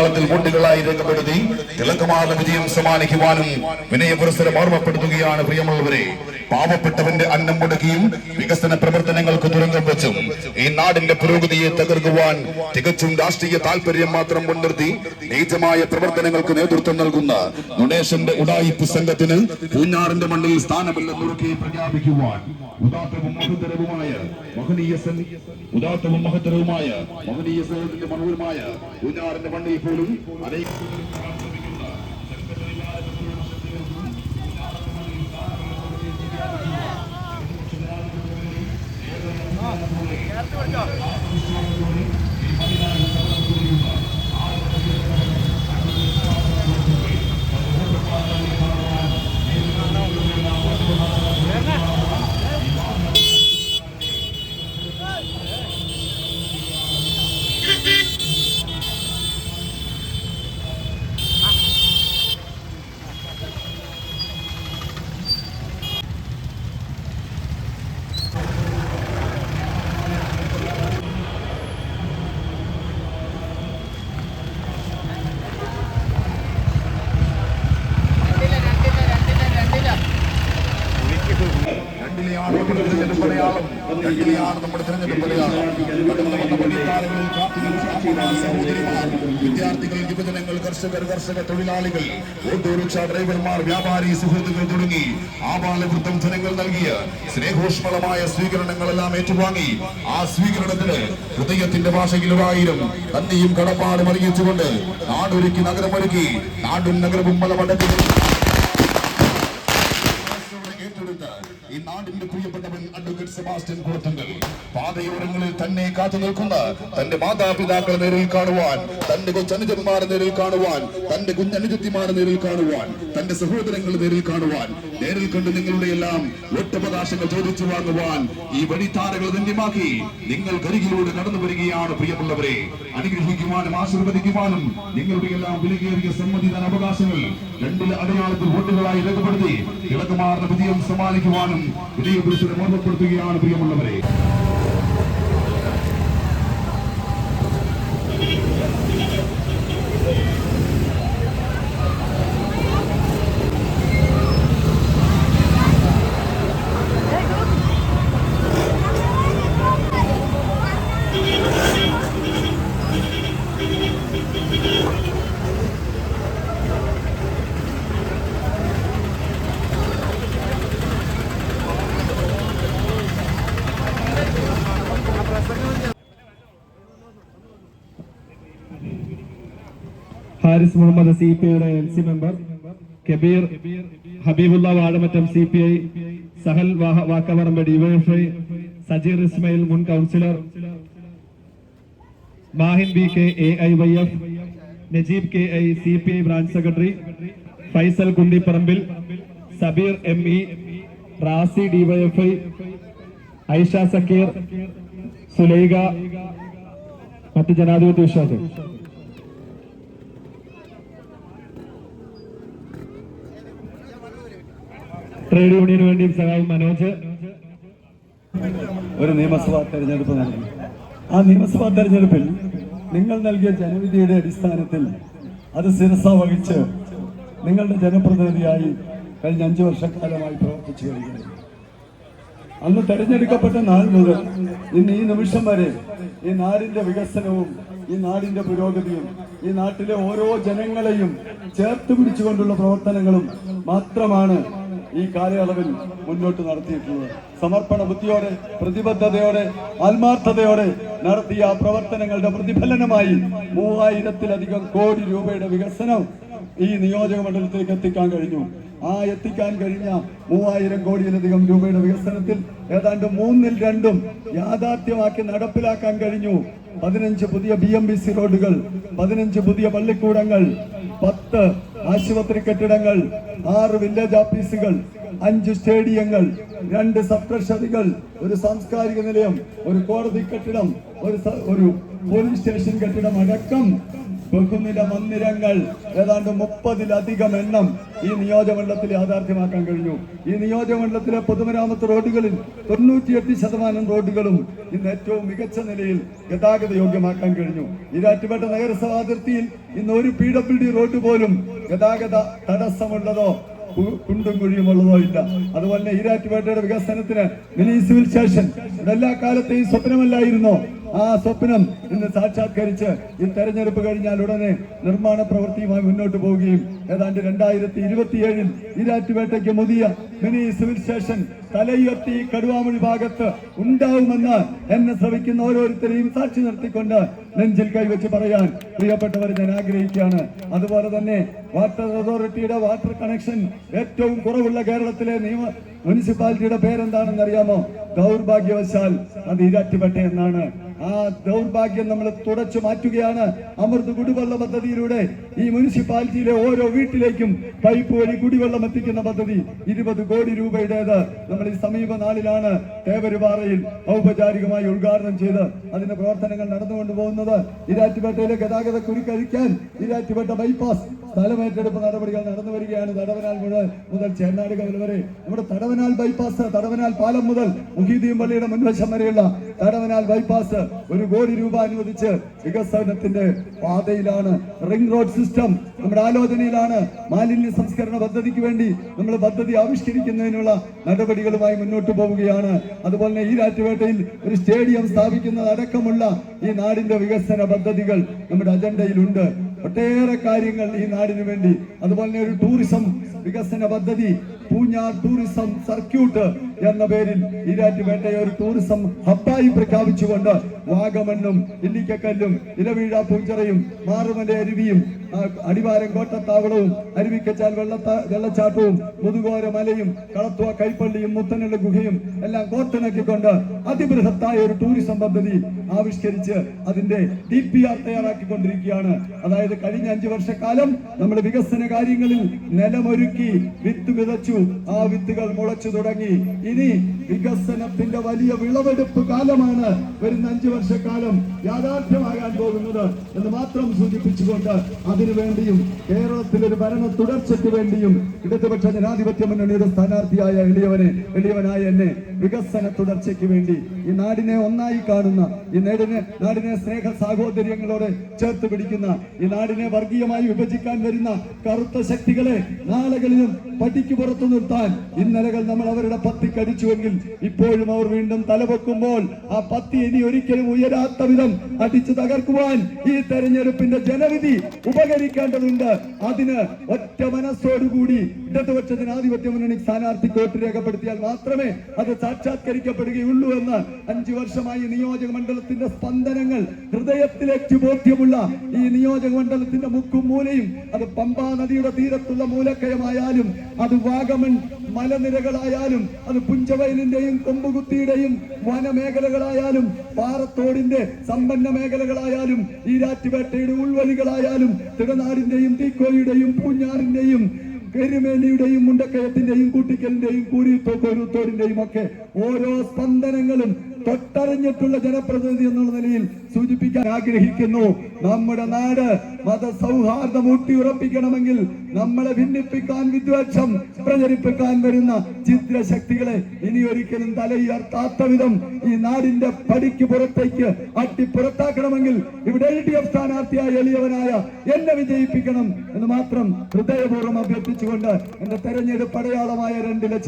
അടയാളത്തിൽ വോട്ടുകളായി രേഖപ്പെടുത്തി തിളക്കമാർന്ന വിജയം സമ്മാനിക്കുവാനും വിനയപുരസ്സരം ഓർമ്മപ്പെടുത്തുകയാണ്. പ്രിയമുള്ളവരെ, പാവപ്പെട്ടവന്റെ അന്നം മുടക്കിയും വികസന പ്രവർത്തനങ്ങൾക്ക് തുരങ്കം വെച്ചും ഈ നാടിന്റെ പുരോഗതിയെ തകർക്കുവാൻ തികച്ചും രാഷ്ട്രീയ താല്പര്യം മാത്രം മുൻനിർത്തി നീചമായ പ്രവർത്തനങ്ങൾക്ക് നേതൃത്വം നൽകുന്ന നുണേശന്റെ ഉഡായിപ്പ് സംഘത്തിന് പൂഞ്ഞാറിന്റെ മണ്ണിൽ സ്ഥാനമില്ലെന്നുറക്കെ പ്രഖ്യാപിക്കുവാൻ ഉദാത്തവും മഹത്തരവുമായ മഹനീയ സഹോദരന്റെ മനോഹരമായ പൂഞ്ഞാറിന്റെ മണ്ണിൽ പോലും നമ്മുടെ തെരഞ്ഞെടുപ്പ് വിദ്യാർത്ഥികൾ, യുവജനങ്ങൾ, കർഷകർ, തൊഴിലാളികൾ, ഓട്ടോറിക്ഷ ഡ്രൈവർമാർ, വ്യാപാരി സുഹൃത്തുക്കൾ തുടങ്ങി ആബാലവൃദ്ധം ജനങ്ങൾ നൽകിയ സ്നേഹോഷ്മളമായ സ്വീകരണങ്ങളെല്ലാം ഏറ്റുവാങ്ങി ആ സ്വീകരണത്തിന് ഹൃദയത്തിന്റെ ഭാഷയിൽ 1000 നന്ദിയും കടപ്പാടും അറിയിച്ചുകൊണ്ട് നാടൊരുക്കി നഗരമൊരുക്കി നാടും നഗരവും മലമടക്കി ഈ നാടിന്റെ പ്രിയപ്പെട്ടവൻ അഡ്വക്കേറ്റ് സെബാസ്റ്റ്യൻ കുളത്തുങ്കൽ പാതയോരങ്ങളിൽ തന്നെ കാത്തു നിൽക്കുന്ന തന്റെ മാതാപിതാക്കളെ നേരിൽ കാണുവാൻ, തന്റെ കൊച്ചനുജന്മാരെ നേരിൽ കാണുവാൻ, തന്റെ കുഞ്ഞനുജത്തിമാരെ നേരിൽ കാണുവാൻ, തന്റെ സഹോദരങ്ങളെ നേരിൽ കാണുവാൻ, നേരിൽ കണ്ട് നിങ്ങളുടെ എല്ലാം ഒട്ടവകാശങ്ങൾ ചോദിച്ചു വാങ്ങുവാൻ ഈ വഴിത്താരകൾ ധന്യമാക്കി നിങ്ങൾ കരികിലൂടെ കടന്നു വരികയാണ്. പ്രിയമുള്ളവരെ, അനുഗ്രഹിക്കുവാനും ആശീർവദിക്കുവാനും നിങ്ങളുടെ എല്ലാം വിലകേറിയ സമ്മതിദാന അവകാശങ്ങൾ 2 അടയാളത്തിൽ വോട്ടുകളായി രേഖപ്പെടുത്തി തിളക്കമാർന്ന വിജയം സമ്മാനിക്കുവാനും വിജയപുരസ്സരം ഓർമ്മപ്പെടുത്തുകയാണ്. പ്രിയമുള്ളവരെ, Haris Muhammad CPI LC member, Kabeer Habeebulla Vazhamattam CPI, Sahal Vakkavarambu DYFI, Sajeer Ismail മുൻ councillor, Mahin BK AIYF, Najeeb KI CPI branch secretary, Faisal Kundiparambil, Sabeer ME, Razi DYFI, Aisha Sakeer, Sulaikha, മറ്റ് ജനാധിപത്യ വിശ്വാസം. ട്രേഡ് യൂണിയന് വേണ്ടി സഹായി മനോജ്. ഒരു നിയമസഭാ തെരഞ്ഞെടുപ്പ് നടന്നു. ആ നിയമസഭാ തെരഞ്ഞെടുപ്പിൽ നിങ്ങൾ നൽകിയ ജനവിധിയുടെ അടിസ്ഥാനത്തിൽ അത് ശിരസ വഹിച്ച് നിങ്ങളുടെ ജനപ്രതിനിധിയായി കഴിഞ്ഞ 5 വർഷക്കാലമായി പ്രവർത്തിച്ചു വരികയാണ്. അന്ന് തെരഞ്ഞെടുക്കപ്പെട്ട നാൾ മുതൽ ഇന്ന് ഈ നിമിഷം വരെ ഈ നാടിന്റെ വികസനവും ഈ നാടിന്റെ പുരോഗതിയും ഈ നാട്ടിലെ ഓരോ ജനങ്ങളെയും ചേർത്ത് പിടിച്ചുകൊണ്ടുള്ള പ്രവർത്തനങ്ങളും മാത്രമാണ് ഈ കാലയളവിൽ മുന്നോട്ട് നടത്തിയിട്ടുള്ളത്. സമർപ്പണ ബുദ്ധിയോടെ, പ്രതിബദ്ധതയോടെ, ആത്മാർത്ഥതയോടെ നടത്തിയ പ്രവർത്തനങ്ങളുടെ പ്രതിഫലനമായി 3000-ലധികം കോടി രൂപയുടെ വികസനം ഈ നിയോജക മണ്ഡലത്തിലേക്ക് എത്തിക്കാൻ കഴിഞ്ഞു. ആ എത്തിക്കാൻ കഴിഞ്ഞ 3000 കോടിയിലധികം രൂപയുടെ വികസനത്തിൽ ഏതാണ്ട് 2/3 യാഥാർത്ഥ്യമാക്കി നടപ്പിലാക്കാൻ കഴിഞ്ഞു. 15 പുതിയ BMBC റോഡുകൾ, 15 പുതിയ പള്ളിക്കൂടങ്ങൾ, 10 ആശുപത്രി കെട്ടിടങ്ങൾ, 6 വില്ലേജ് ഓഫീസുകൾ, 5 സ്റ്റേഡിയങ്ങൾ, 2 സബ് ട്രഷറികൾ, ഒരു സാംസ്കാരിക നിലയം, ഒരു കോടതി കെട്ടിടം, ഒരു പോലീസ് സ്റ്റേഷൻ കെട്ടിടം അടക്കം ബഹുനില മന്ദിരങ്ങൾ ഏതാണ്ട് 30-ലധികം എണ്ണം ഈ നിയോജകമണ്ഡലത്തിൽ യാഥാർത്ഥ്യമാക്കാൻ കഴിഞ്ഞു. ഈ നിയോജകമണ്ഡലത്തിലെ പൊതുമരാമത്ത് റോഡുകളിൽ 98% റോഡുകളും ഇന്ന് ഏറ്റവും മികച്ച നിലയിൽ ഗതാഗത യോഗ്യമാക്കാൻ കഴിഞ്ഞു. ഈരാറ്റുപേട്ട നഗരസഭ അതിർത്തിയിൽ ഇന്ന് ഒരു PWD റോഡ് പോലും ഗതാഗത തടസ്സമുള്ളതോ കുണ്ടും കുഴിയുമുള്ളതോ ഇല്ല. അതുപോലെ ഈരാറ്റുപേട്ടയുടെ വികസനത്തിന് മിനി സിവിൽ സ്റ്റേഷൻ എല്ലാ കാലത്തെയും സ്വപ്നമല്ലായിരുന്നോ? ആ സ്വപ്നം ഇന്ന് സാക്ഷാത്കരിച്ച് ഈ തെരഞ്ഞെടുപ്പ് കഴിഞ്ഞാൽ ഉടനെ നിർമ്മാണ പ്രവൃത്തിയുമായി മുന്നോട്ട് പോവുകയും ഏതാണ്ട് 2027 ഈരാറ്റുപേട്ടയ്ക്ക് പുതിയ മിനി സിവിൽ സ്റ്റേഷൻ തലയുയർത്തി കടുവാമൊഴി ഭാഗത്ത് ഉണ്ടാവുമെന്ന് എന്നെ ശ്രമിക്കുന്ന ഓരോരുത്തരെയും സാക്ഷി നിർത്തിക്കൊണ്ട് നെഞ്ചിൽ കൈവച്ച് പറയാൻ പ്രിയപ്പെട്ടവർ ഞാൻ ആഗ്രഹിക്കുകയാണ്. അതുപോലെ തന്നെ വാട്ടർ അതോറിറ്റിയുടെ വാട്ടർ കണക്ഷൻ ഏറ്റവും കുറവുള്ള കേരളത്തിലെ മുനിസിപ്പാലിറ്റിയുടെ പേരെന്താണെന്ന് അറിയാമോ? ദൗർഭാഗ്യവശാൽ അത് ഈരാറ്റുപേട്ട എന്നാണ്. ആ ദൗർഭാഗ്യം നമ്മൾ തുടച്ചു മാറ്റുകയാണ്. അമൃത് കുടിവെള്ള പദ്ധതിയിലൂടെ ഈ മുനിസിപ്പാലിറ്റിയിലെ ഓരോ വീട്ടിലേക്കും പൈപ്പ് വഴി കുടിവെള്ളം എത്തിക്കുന്ന പദ്ധതി 20 കോടി രൂപയുടേത് നമ്മൾ ഈ സമീപ നാളിലാണ് തേവരുപാറയിൽ ഔപചാരികമായി ഉദ്ഘാടനം ചെയ്ത് അതിന്റെ പ്രവർത്തനങ്ങൾ നടന്നുകൊണ്ടു പോകുന്നത്. ഈരാറ്റുപേട്ടയിലെ ഗതാഗത കുരുക്കഴിക്കാൻ ഈരാറ്റുപേട്ട ബൈപ്പാസ് സ്ഥലമേറ്റെടുപ്പ് നടപടികൾ നടന്നു വരികയാണ്. തടവനാൽ മുതൽ ചേർനാട് കവല വരെ നമ്മുടെ തടവനാൽ ബൈപ്പാസ്, തടവനാൽ പാലം മുതൽ മുഹീദ്ദീൻ പള്ളിയുടെ മുൻവശം വരെയുള്ള തടവനാൽ ബൈപ്പാസ് 1 കോടി രൂപ അനുവദിച്ച് വികസനത്തിന്റെ പാതയിലാണ്. റിംഗ് റോഡ് സിസ്റ്റം നമ്മുടെ ആലോചനയിലാണ്. മാലിന്യ സംസ്കരണ പദ്ധതിക്ക് വേണ്ടി നമ്മൾ പദ്ധതി ആവിഷ്കരിക്കുന്നതിനുള്ള നടപടികളുമായി മുന്നോട്ട് പോവുകയാണ്. അതുപോലെ ഈരാറ്റുപേട്ടയിൽ ഒരു സ്റ്റേഡിയം സ്ഥാപിക്കുന്നത് അടക്കമുള്ള ഈ നാടിന്റെ വികസന പദ്ധതികൾ നമ്മുടെ അജണ്ടയിലുണ്ട്. ഒട്ടേറെ കാര്യങ്ങൾ ഈ നാടിനു വേണ്ടി. അതുപോലെ ഒരു ടൂറിസം വികസന പദ്ധതി പൂഞ്ഞാർ ടൂറിസം സർക്യൂട്ട് എന്ന പേരിൽ ഈരാറ്റുപേട്ടയെ ഒരു ടൂറിസം ഹബ്ബായി പ്രഖ്യാപിച്ചുകൊണ്ട് വാഗമണ്ണും ഇല്ലിക്കക്കല്ലും ഇലവീഴ പൂഞ്ചിറയും മാറുമല അരുവിയും അടിവാരം കോട്ടത്താവളവും അരുവിക്കച്ചാൽ വെള്ളച്ചാട്ടവും മുതുകോര മലയും കളത്തുവ കൈപ്പള്ളിയും മുത്തനുള്ള ഗുഹയും എല്ലാം കോർത്തിണക്കിക്കൊണ്ട് അതിബൃഹത്തായ ഒരു ടൂറിസം പദ്ധതി ആവിഷ്കരിച്ച് അതിന്റെ DPR തയ്യാറാക്കിക്കൊണ്ടിരിക്കുകയാണ്. അതായത് കഴിഞ്ഞ 5 വർഷക്കാലം നമ്മൾ വികസന കാര്യങ്ങളിൽ നിലമൊരുക്കി വിത്ത് വിതച്ചു. ആ വിത്തുകൾ മുളച്ചു തുടങ്ങി. ഇനി വികസനത്തിന്റെ വലിയ വിളവെടുപ്പ് കാലമാണ് വരുന്ന 5 വർഷക്കാലം യാഥാർത്ഥ്യമാകാൻ പോകുന്നത് എന്ന് മാത്രം സൂചിപ്പിച്ചുകൊണ്ട് അതിനുവേണ്ടിയും കേരളത്തിലൊരു ഭരണ തുടർച്ചയ്ക്ക് വേണ്ടിയും ഇടതുപക്ഷ ജനാധിപത്യ മുന്നണിയുടെ സ്ഥാനാർത്ഥിയായ എളിയവനായ എന്നെ വികസന തുടർച്ചയ്ക്ക് വേണ്ടി ഈ നാടിനെ ഒന്നായി കാണുന്ന, ഈ നാടിനെ സ്നേഹ സാഹോദര്യങ്ങളോടെ ചേർത്ത് പിടിക്കുന്ന, ഈ നാടിനെ വർഗീയമായി വിഭജിക്കാൻ വരുന്ന കറുത്ത ശക്തികളെ നാളുകളിലും പട്ടിക്ക് പുറത്തു നിർത്താൻ ഇന്നലകൾ നമ്മൾ അവരുടെ പത്തി കടിച്ചുവെങ്കിൽ ഇപ്പോഴും അവർ വീണ്ടും തലപൊക്കുമ്പോൾ ആ പത്തി ഇനി ഒരിക്കലും ഉയരാത്ത വിധം അടിച്ചു തകർക്കുവാൻ ഈ തെരഞ്ഞെടുപ്പിന്റെ ജനവിധി ഉപകരിക്കേണ്ടതുണ്ട്. അതിന് ഒറ്റ മനസ്സോടുകൂടി ഇടതുപക്ഷ ജനാധിപത്യ മുന്നണി സ്ഥാനാർത്ഥി വോട്ട് രേഖപ്പെടുത്തിയാൽ മാത്രമേ അത് സാക്ഷാത്കരിക്കപ്പെടുകയുള്ളൂ എന്ന് 5 വർഷമായി നിയോജക മണ്ഡലത്തിന്റെ സ്പന്ദനങ്ങൾ ഹൃദയത്തിലേക്ക് ബോധ്യമുള്ള ഈ നിയോജക മണ്ഡലത്തിന്റെ മുക്കും മൂലയും, അത് പമ്പാ നദിയുടെ തീരത്തുള്ള മൂലക്കയമായാലും, അത് വാഗമൺ മലനിരകളായാലും, അത് പുഞ്ചവയലിന്റെയും കൊമ്പുകുത്തിയുടെയും വനമേഖലകളായാലും, പാറത്തോടിന്റെ സമ്പന്ന മേഖലകളായാലും, ഈരാറ്റുപേട്ടയുടെ ഉൾവലികളായാലും, തിടനാടിന്റെയും തീക്കോയുടെയും പൂഞ്ഞാറിന്റെയും എരുമേലിയുടെയും മുണ്ടക്കയത്തിന്റെയും കൂട്ടിക്കലിന്റെയും കൂരിത്തോടിന്റെയും ഒക്കെ ഓരോ സ്പന്ദനങ്ങളും തൊട്ടറിഞ്ഞിട്ടുള്ള ജനപ്രതിനിധി എന്നുള്ള നിലയിൽ സൂചിപ്പിക്കാൻ ആഗ്രഹിക്കുന്നു. നമ്മുടെ നാട് മതസൗഹാർദ്ദം ഊട്ടിയുറപ്പിക്കണമെങ്കിൽ നമ്മളെ ഭിന്നിപ്പിക്കാൻ, വിദ്വേഷം പ്രചരിപ്പിക്കാൻ വരുന്ന ചിത്രശക്തികളെ ഇനി ഒരിക്കലും തലയുയർത്താത്ത വിധം ഈ നാടിന്റെ പടിക്ക് പുറത്തേക്ക് അട്ടിപ്പുറത്താക്കണമെങ്കിൽ ഇവിടെ LDF സ്ഥാനാർത്ഥിയായ എളിയവനായ എന്നെ വിജയിപ്പിക്കണം എന്ന് മാത്രം ഹൃദയപൂർവ്വം അഭ്യർത്ഥിച്ചുകൊണ്ട് എന്റെ തെരഞ്ഞെടുപ്പ് അടയാളമായ 2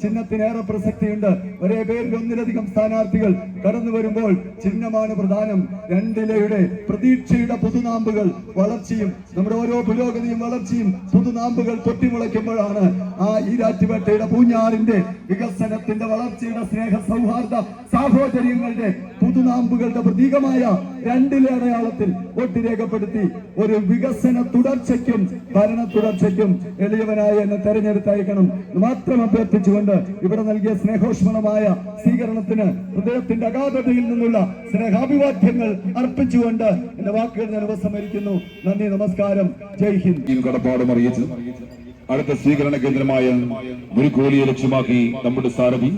ചിഹ്നത്തിനേറെ പ്രസക്തിയുണ്ട്. ഒരേ പേരിൽ ഒന്നിലധികം സ്ഥാനാർത്ഥികൾ കടന്നു വരുമ്പോൾ ചിഹ്നമാണ് പ്രധാനം. 2 പ്രതീക്ഷയുടെ പുതുനാമ്പുകൾ വളർച്ചയും നമ്മുടെ ഓരോ പുരോഗതിയും വളർച്ചയും പുതുനാമ്പുകൾ പൊട്ടിമുളയ്ക്കുമ്പോഴാണ് ആ ഈരാറ്റുപേട്ടയുടെ പൂഞ്ഞാറിന്റെ വികസനത്തിന്റെ വളർച്ചയുടെ സ്നേഹ സൗഹാർദ്ദ സാഹോദര്യങ്ങളുടെ പുതുനാമ്പുകളുടെ പ്രതീകമായ 2 അടയാളത്തിൽ വോട്ട് രേഖപ്പെടുത്തി ഒരു വികസന തുടർച്ചയ്ക്കും ഭരണ തുടർച്ചയ്ക്കും എളിയവനായ എന്നെ തെരഞ്ഞെടുത്തയക്കണം മാത്രം അഭ്യർത്ഥിച്ചുകൊണ്ട് ഇവിടെ നൽകിയ സ്നേഹോഷ്മളമായ സ്വീകരണത്തിന് ഹൃദയത്തിന്റെ അഗാധതയിൽ നിന്നുള്ള സ്നേഹാഭിവാദ്യങ്ങൾ അർപ്പിച്ചുകൊണ്ട് എന്റെ വാക്കുകൾ ഞാൻ ഉപസംഹരിക്കുന്നു. നന്ദി, നമസ്കാരം, ജയ് ഹിന്ദ്. കടപ്പാടും അറിയിച്ച് അടുത്ത സ്വീകരണ കേന്ദ്രമായ മുരിക്കോലിയെ ലക്ഷ്യമാക്കി നമ്മുടെ സാരഥി